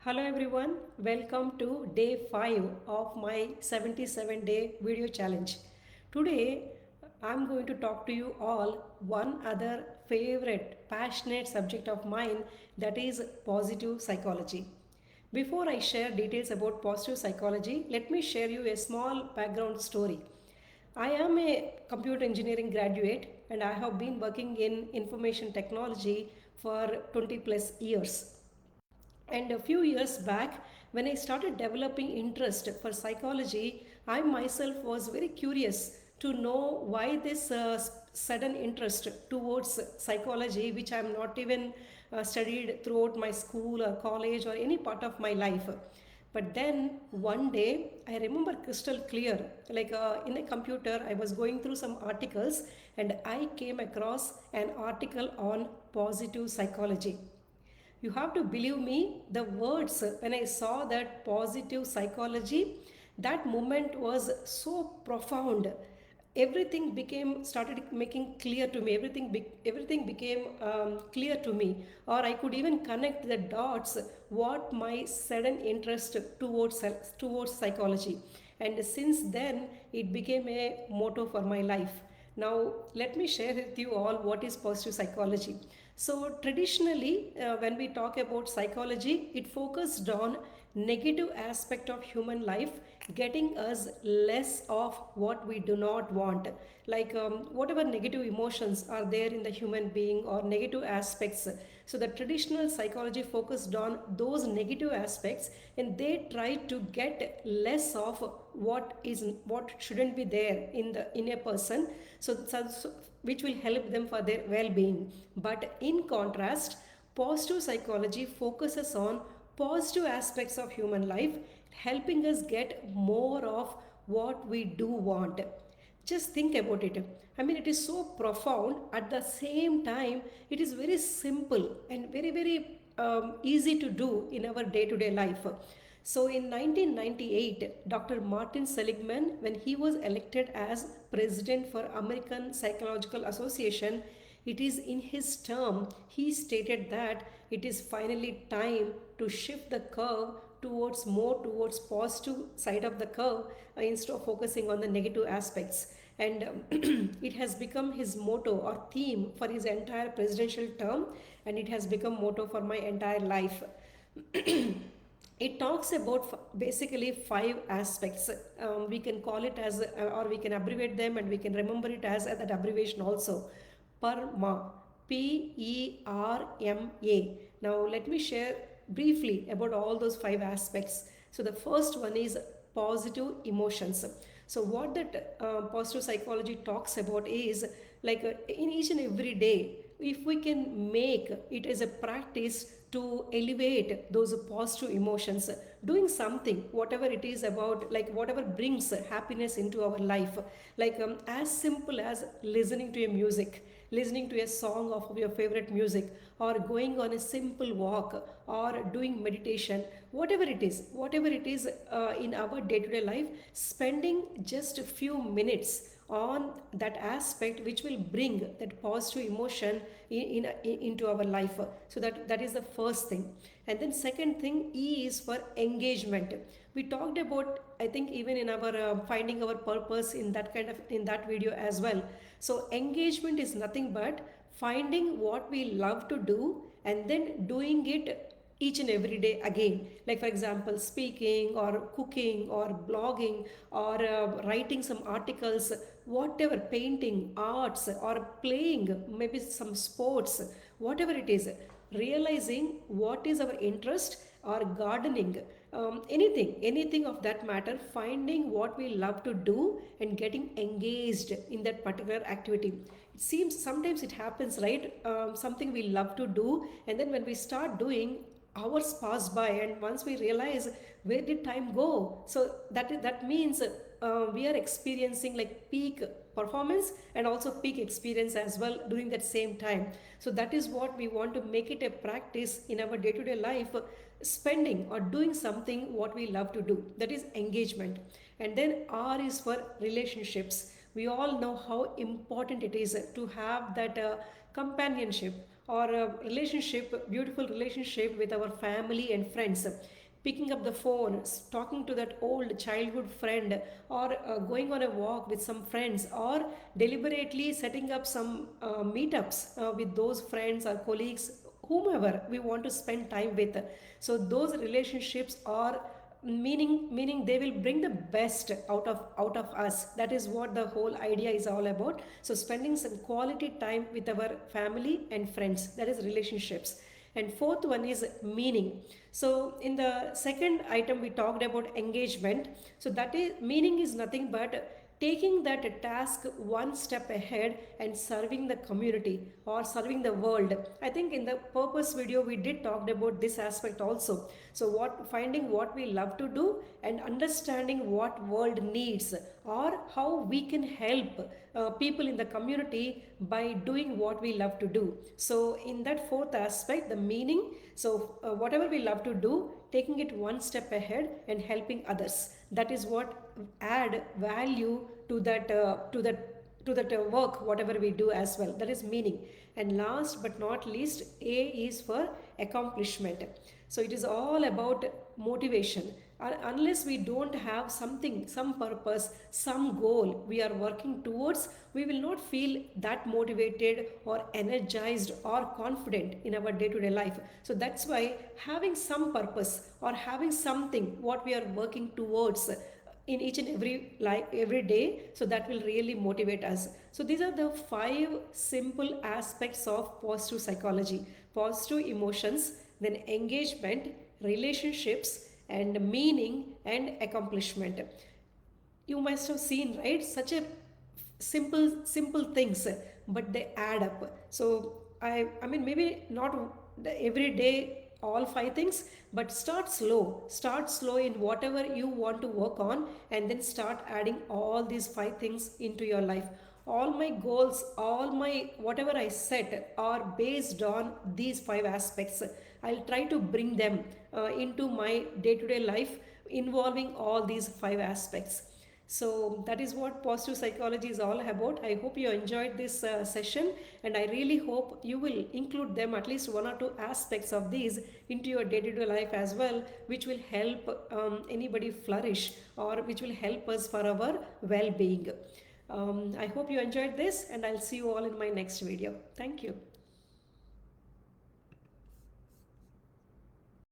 Hello everyone, welcome to day 5 of my 77-day video challenge. Today I'm going to talk to you all one other favorite passionate subject of mine, that is positive psychology. Before I share details about positive psychology, let me share you a small background story. I am a computer engineering graduate and I have been working in information technology for 20 plus years. And a few years back, when I started developing interest for psychology, I myself was very curious to know why this sudden interest towards psychology, which I am not even studied throughout my school or college or any part of my life. But then one day, I remember crystal clear, like in a computer, I was going through some articles and I came across an article on positive psychology. You have to believe me, the words when I saw that positive psychology, that moment was so profound. Everything became started making clear to me. Everything became clear to me, or I could even connect the dots. What my sudden interest towards psychology, and since then it became a motto for my life. Now, let me share with you all what is positive psychology. So, traditionally, when we talk about psychology, it focused on negative aspect of human life, getting us less of what we do not want, like whatever negative emotions are there in the human being or negative aspects. So the traditional psychology focused on those negative aspects, and they try to get less of what shouldn't be there in a person, so which will help them for their well-being. But in contrast, positive psychology focuses on positive aspects of human life, helping us get more of what we do want. Just think about it. I mean, it is so profound. At the same time, it is very simple and very easy to do in our day to day life. So in 1998, Dr. Martin Seligman, when he was elected as president for American Psychological Association, it is in his term, he stated that it is finally time to shift the curve towards positive side of the curve, instead of focusing on the negative aspects. And it has become his motto or theme for his entire presidential term, and it has become motto for my entire life. It talks about basically five aspects. We can call it as, or we can abbreviate them, and we can remember it as that abbreviation also. PERMA. PERMA. Now, let me share briefly about all those five aspects. So, the first one is positive emotions. So, what that positive psychology talks about is like in each and every day, if we can make it as a practice to elevate those positive emotions, doing something, whatever it is about, like whatever brings happiness into our life, like as simple as listening to a music, listening to a song of your favorite music, or going on a simple walk, or doing meditation, whatever it is in our day-to-day life, spending just a few minutes on that aspect which will bring that positive emotion into our life. So that is the first thing. And then second thing, E is for engagement. We talked about, I think, even in our finding our purpose in that video as well. So engagement is nothing but finding what we love to do and then doing it each and every day again. Like for example, speaking or cooking or blogging or writing some articles, whatever, painting, arts, or playing maybe some sports, whatever it is, realizing what is our interest, or gardening, anything of that matter, finding what we love to do and getting engaged in that particular activity. It seems sometimes it happens, right? Something we love to do, and then when we start doing, hours pass by, and once we realize where did time go, so that means we are experiencing like peak performance and also peak experience as well during that same time. So that is what we want to make it a practice in our day-to-day life, spending or doing something what we love to do, that is engagement. And then R is for relationships. We all know how important it is to have that companionship, or a relationship, beautiful relationship with our family and friends, picking up the phone, talking to that old childhood friend, or going on a walk with some friends, or deliberately setting up some meetups with those friends or colleagues, whomever we want to spend time with. So those relationships are meaning they will bring the best out of us. That is what the whole idea is all about. So spending some quality time with our family and friends, that is relationships. And fourth one is meaning. So in the second item we talked about engagement. So that is meaning is nothing but taking that task one step ahead and serving the community or serving the world. I think in the purpose video we did talk about this aspect also. So what finding what we love to do and understanding what world needs, or how we can help people in the community by doing what we love to do. So in that fourth aspect, the meaning, so whatever we love to do, taking it one step ahead and helping others, that is what add value to that work whatever we do as well. That is meaning. And last but not least, A is for accomplishment. So it is all about motivation. Unless we don't have something, some purpose, some goal we are working towards, we will not feel that motivated or energized or confident in our day-to-day life. So that's why having some purpose or having something what we are working towards in each and every day, so that will really motivate us. So these are the 5 simple aspects of positive psychology: positive emotions, then engagement, relationships, and meaning and accomplishment. You must have seen, right, such a simple things, but they add up. So I mean maybe not every day all 5 things, but start slow in whatever you want to work on, and then start adding all these 5 things into your life. All my goals, all my whatever I set are based on these 5 aspects. I'll try to bring them into my day-to-day life, involving all these 5 aspects. So that is what positive psychology is all about. I hope you enjoyed this session, and I really hope you will include them, at least 1 or 2 aspects of these, into your day-to-day life as well, which will help anybody flourish, or which will help us for our well-being. I hope you enjoyed this, and I'll see you all in my next video. Thank you.